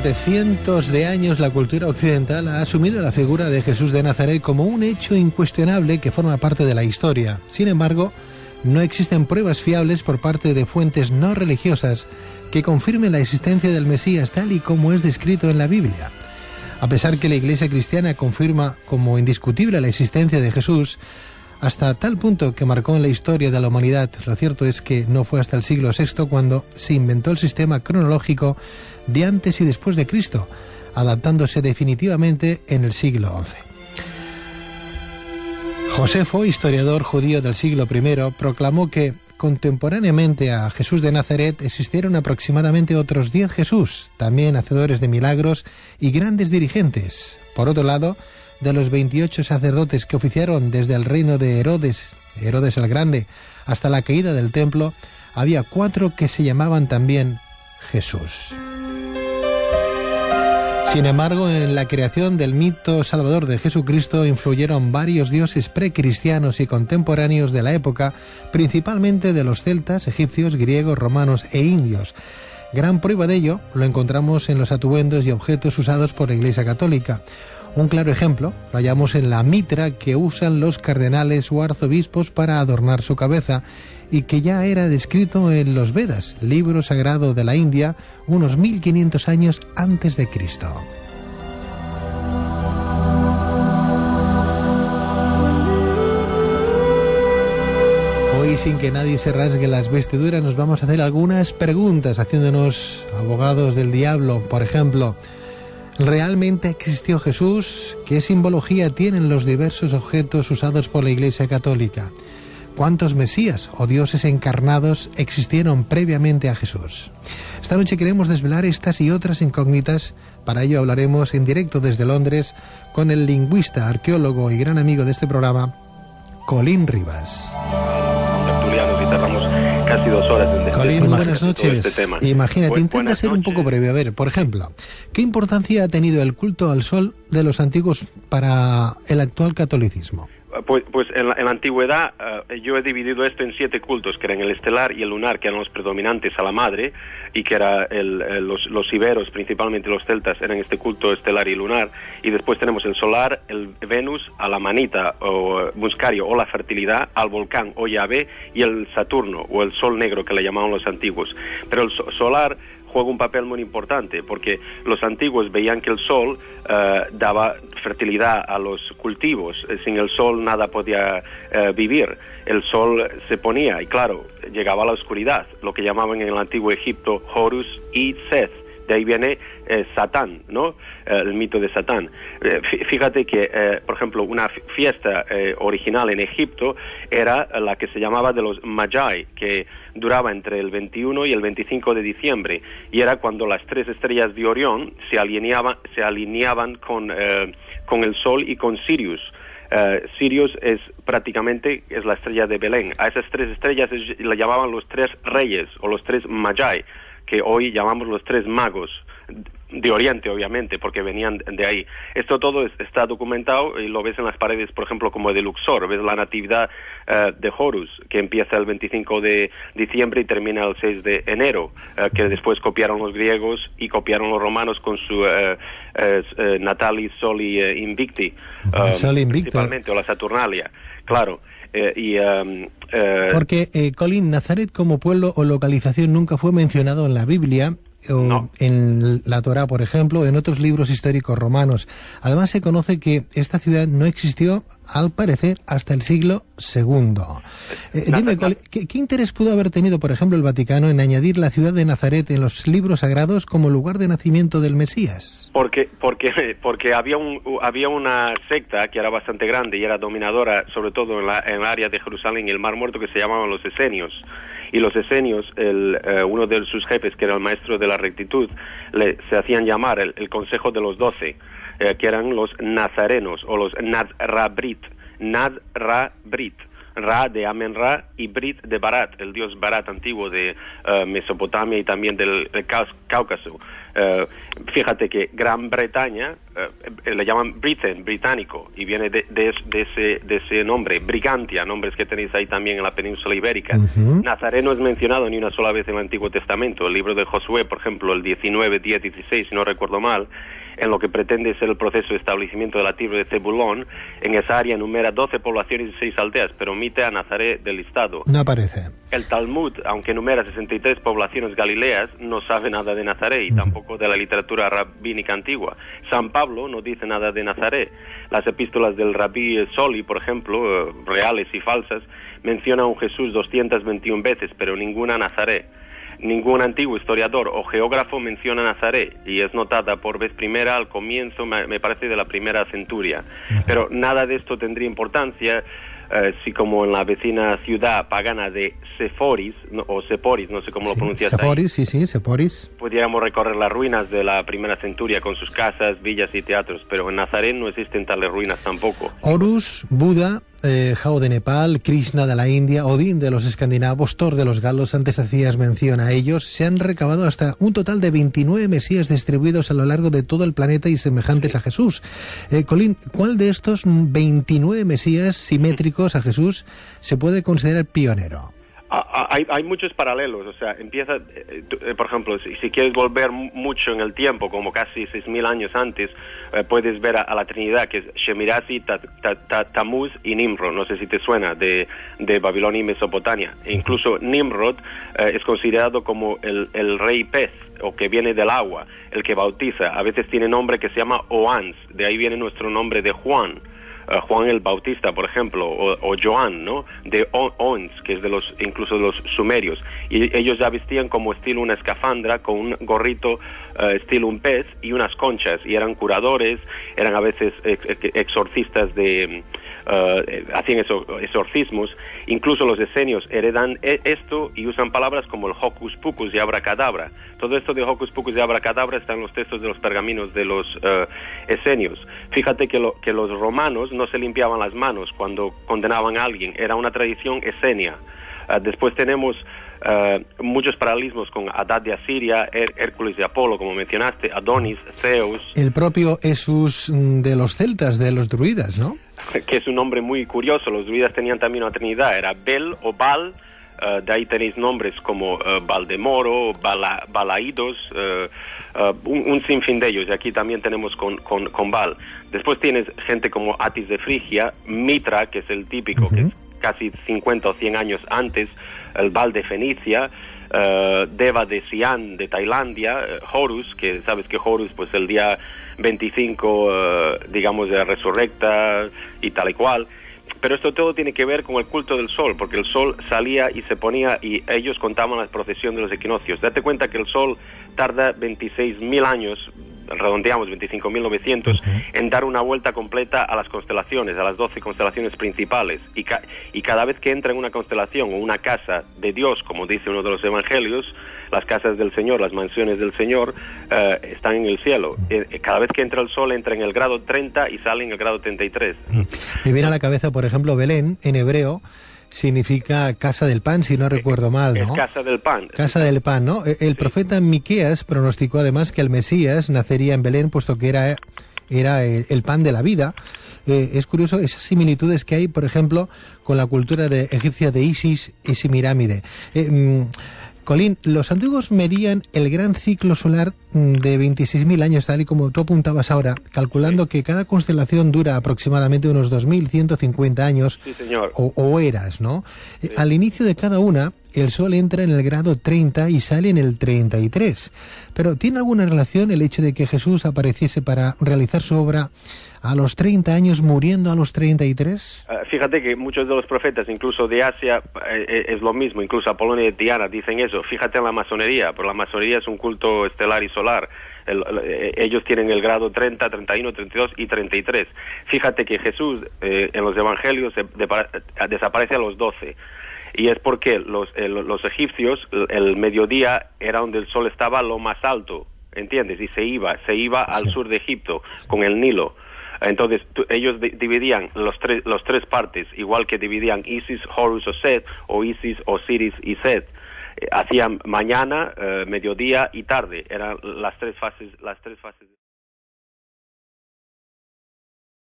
Durante cientos de años la cultura occidental ha asumido la figura de Jesús de Nazaret como un hecho incuestionable que forma parte de la historia. Sin embargo, no existen pruebas fiables por parte de fuentes no religiosas que confirmen la existencia del Mesías tal y como es descrito en la Biblia. A pesar que la Iglesia cristiana confirma como indiscutible la existencia de Jesús, hasta tal punto que marcó en la historia de la humanidad, lo cierto es que no fue hasta el siglo VI cuando se inventó el sistema cronológico de antes y después de Cristo, adaptándose definitivamente en el siglo XI. Josefo, historiador judío del siglo I, proclamó que contemporáneamente a Jesús de Nazaret existieron aproximadamente otros 10 Jesús, también hacedores de milagros y grandes dirigentes. Por otro lado, de los 28 sacerdotes que oficiaron desde el reino de Herodes el Grande, hasta la caída del templo, había 4 que se llamaban también Jesús. Sin embargo, en la creación del mito salvador de Jesucristo influyeron varios dioses precristianos y contemporáneos de la época, principalmente de los celtas, egipcios, griegos, romanos e indios. Gran prueba de ello lo encontramos en los atuendos y objetos usados por la Iglesia Católica. Un claro ejemplo lo hallamos en la mitra que usan los cardenales o arzobispos para adornar su cabeza y que ya era descrito en los Vedas, libro sagrado de la India, unos 1500 años antes de Cristo. Hoy, sin que nadie se rasgue las vestiduras, nos vamos a hacer algunas preguntas, haciéndonos abogados del diablo. Por ejemplo, ¿realmente existió Jesús? ¿Qué simbología tienen los diversos objetos usados por la Iglesia Católica? ¿Cuántos mesías o dioses encarnados existieron previamente a Jesús? Esta noche queremos desvelar estas y otras incógnitas. Para ello hablaremos en directo desde Londres con el lingüista, arqueólogo y gran amigo de este programa, Colin Rivas. Y tardamos casi 2 horas en Colin, buenas noches. Este tema. Imagínate, intenta ser un poco breve. A ver, por ejemplo, ¿qué importancia ha tenido el culto al sol de los antiguos para el actual catolicismo? Pues en la antigüedad yo he dividido esto en 7 cultos, que eran el estelar y el lunar, que eran los predominantes a la madre, y que era los iberos, principalmente los celtas, eran este culto estelar y lunar, y después tenemos el solar, el Venus, a la manita o muscario o la fertilidad, al volcán o Yahvé, y el Saturno o el sol negro, que le llamaban los antiguos. Pero el solar juega un papel muy importante, porque los antiguos veían que el sol daba fertilidad a los cultivos. Sin el sol nada podía vivir. El sol se ponía y claro, llegaba a la oscuridad, lo que llamaban en el antiguo Egipto Horus y Seth. De ahí viene Satán, ¿no? El mito de Satán. Fíjate que, por ejemplo, una fiesta original en Egipto era la que se llamaba de los Magi, que duraba entre el 21 y el 25 de diciembre, y era cuando las 3 estrellas de Orión se alineaban con el Sol y con Sirius. Sirius es la estrella de Belén. A esas 3 estrellas le llamaban los 3 reyes o los 3 Magi, que hoy llamamos los 3 magos de Oriente, obviamente, porque venían de ahí. Esto todo está documentado y lo ves en las paredes, por ejemplo, como de Luxor. Ves la natividad de Horus, que empieza el 25 de diciembre y termina el 6 de enero, que después copiaron los griegos y copiaron los romanos con su Natalis Soli Invicti, principalmente, o la Saturnalia, claro. Porque, Colin, Nazaret como pueblo o localización nunca fue mencionado en la Biblia, o no. En la Torá, por ejemplo, en otros libros históricos romanos. Además, se conoce que esta ciudad no existió, al parecer, hasta el siglo II. Dime, ¿qué interés pudo haber tenido, por ejemplo, el Vaticano en añadir la ciudad de Nazaret en los libros sagrados como lugar de nacimiento del Mesías? Porque había una secta que era bastante grande y era dominadora, sobre todo en el área de Jerusalén y el Mar Muerto, que se llamaban los esenios. Y los esenios, uno de sus jefes, que era el maestro de la rectitud, se hacían llamar el Consejo de los 12, que eran los nazarenos o los Nadrabrit. Ra de Amen-Ra y Brit de Barat, el dios Barat antiguo de Mesopotamia y también del Cáucaso. Fíjate que Gran Bretaña le llaman Britain, británico, y viene de ese nombre, Brigantia, nombres que tenéis ahí también en la península ibérica. Nazaret no es mencionado ni una sola vez en el Antiguo Testamento. El libro de Josué, por ejemplo, el 19, 10, 16, si no recuerdo mal, en lo que pretende ser el proceso de establecimiento de la tribu de Zebulón, en esa área enumera 12 poblaciones y 6 aldeas, pero omite a Nazaret del listado. No aparece. El Talmud, aunque enumera 63 poblaciones galileas, no sabe nada de Nazaret y tampoco de la literatura rabínica antigua. San Pablo no dice nada de Nazaret. Las epístolas del Rabí Soli, por ejemplo, reales y falsas, mencionan a un Jesús 221 veces, pero ninguna a Nazaret. Ningún antiguo historiador o geógrafo menciona Nazaret y es notada por vez primera al comienzo, me parece, de la primera centuria. Pero nada de esto tendría importancia si, como en la vecina ciudad pagana de Seforis, o Seporis, no sé cómo lo pronuncias Seporis, ahí. sí, Seporis. Pudiéramos recorrer las ruinas de la primera centuria con sus casas, villas y teatros, pero en Nazaret no existen tales ruinas tampoco. Horus, Buda, Jao de Nepal, Krishna de la India, Odín de los escandinavos, Thor de los galos, antes hacías mención a ellos, se han recabado hasta un total de 29 mesías distribuidos a lo largo de todo el planeta y semejantes a Jesús. Colín, ¿cuál de estos 29 mesías simétricos a Jesús se puede considerar pionero? Hay muchos paralelos, o sea, empieza, por ejemplo, si quieres volver mucho en el tiempo, como casi 6.000 años antes, puedes ver a la Trinidad, que es Shemirasi, Tammuz y Nimrod, no sé si te suena, de Babilonia y Mesopotamia. E incluso Nimrod es considerado como el rey pez, o que viene del agua, el que bautiza. A veces tiene nombre que se llama Oans, de ahí viene nuestro nombre de Juan. Juan el Bautista, por ejemplo, o Joan, ¿no? De Ons, que es incluso de los sumerios. Y ellos ya vestían como estilo una escafandra con un gorrito estilo un pez y unas conchas, y eran curadores, eran a veces exorcistas hacían exorcismos. Incluso los esenios heredan esto y usan palabras como el hocus pocus y abracadabra. Todo esto de hocus pocus y abracadabra está en los textos de los pergaminos de los esenios. Fíjate que los romanos no se limpiaban las manos cuando condenaban a alguien, era una tradición esenia. Después tenemos muchos paralelismos con Hadad de Asiria, Hércules de Apolo, como mencionaste, Adonis, Zeus. El propio Jesús de los celtas, de los druidas, ¿no? Que es un nombre muy curioso. Los druidas tenían también una trinidad, era Bel o Baal. De ahí tenéis nombres como Valdemoro, Balaidos, un sinfín de ellos, y aquí también tenemos con Baal. Después tienes gente como Atis de Frigia, Mitra, que es el típico, que es casi 50 o 100 años antes, el Baal de Fenicia, Deva de Siam de Tailandia, Horus, que sabes que Horus, pues el día 25, digamos, de resurrecta y tal y cual. Pero esto todo tiene que ver con el culto del sol, porque el sol salía y se ponía y ellos contaban la procesión de los equinoccios. Date cuenta que el sol tarda 26.000 años, redondeamos 25.900, en dar una vuelta completa a las constelaciones, a las 12 constelaciones principales. Y cada vez que entra en una constelación o una casa de Dios, como dice uno de los evangelios, las casas del Señor, las mansiones del Señor, están en el cielo. Cada vez que entra el sol, entra en el grado 30 y sale en el grado 33. Me viene a la cabeza, por ejemplo, Belén, en hebreo, significa casa del pan, si no recuerdo mal, ¿no? Es casa del pan. Casa del pan, ¿no? El profeta Miqueas pronosticó además que el Mesías nacería en Belén, puesto que era el pan de la vida. Es curioso esas similitudes que hay, por ejemplo, con la cultura egipcia de Isis y Semirámide. Colín, los antiguos medían el gran ciclo solar de 26.000 años, tal y como tú apuntabas ahora, calculando que cada constelación dura aproximadamente unos 2.150 años. Sí, señor. O eras, ¿no? Sí. Al inicio de cada una, el Sol entra en el grado 30 y sale en el 33. Pero ¿tiene alguna relación el hecho de que Jesús apareciese para realizar su obra a los 30 años, muriendo a los 33? Fíjate que muchos de los profetas, incluso de Asia, es lo mismo, incluso Apolonio y Diana dicen eso. Fíjate en la masonería, pero la masonería es un culto estelar y solar. Ellos tienen el grado 30, 31, 32 y 33. Fíjate que Jesús en los evangelios desaparece a los 12. Y es porque los egipcios, el mediodía era donde el sol estaba lo más alto, ¿entiendes? Y se iba al sur de Egipto con el Nilo. Entonces ellos dividían los tres partes, igual que dividían Isis, Horus o Set, o Isis, Osiris y Set. Hacían mañana, mediodía y tarde, eran las tres fases.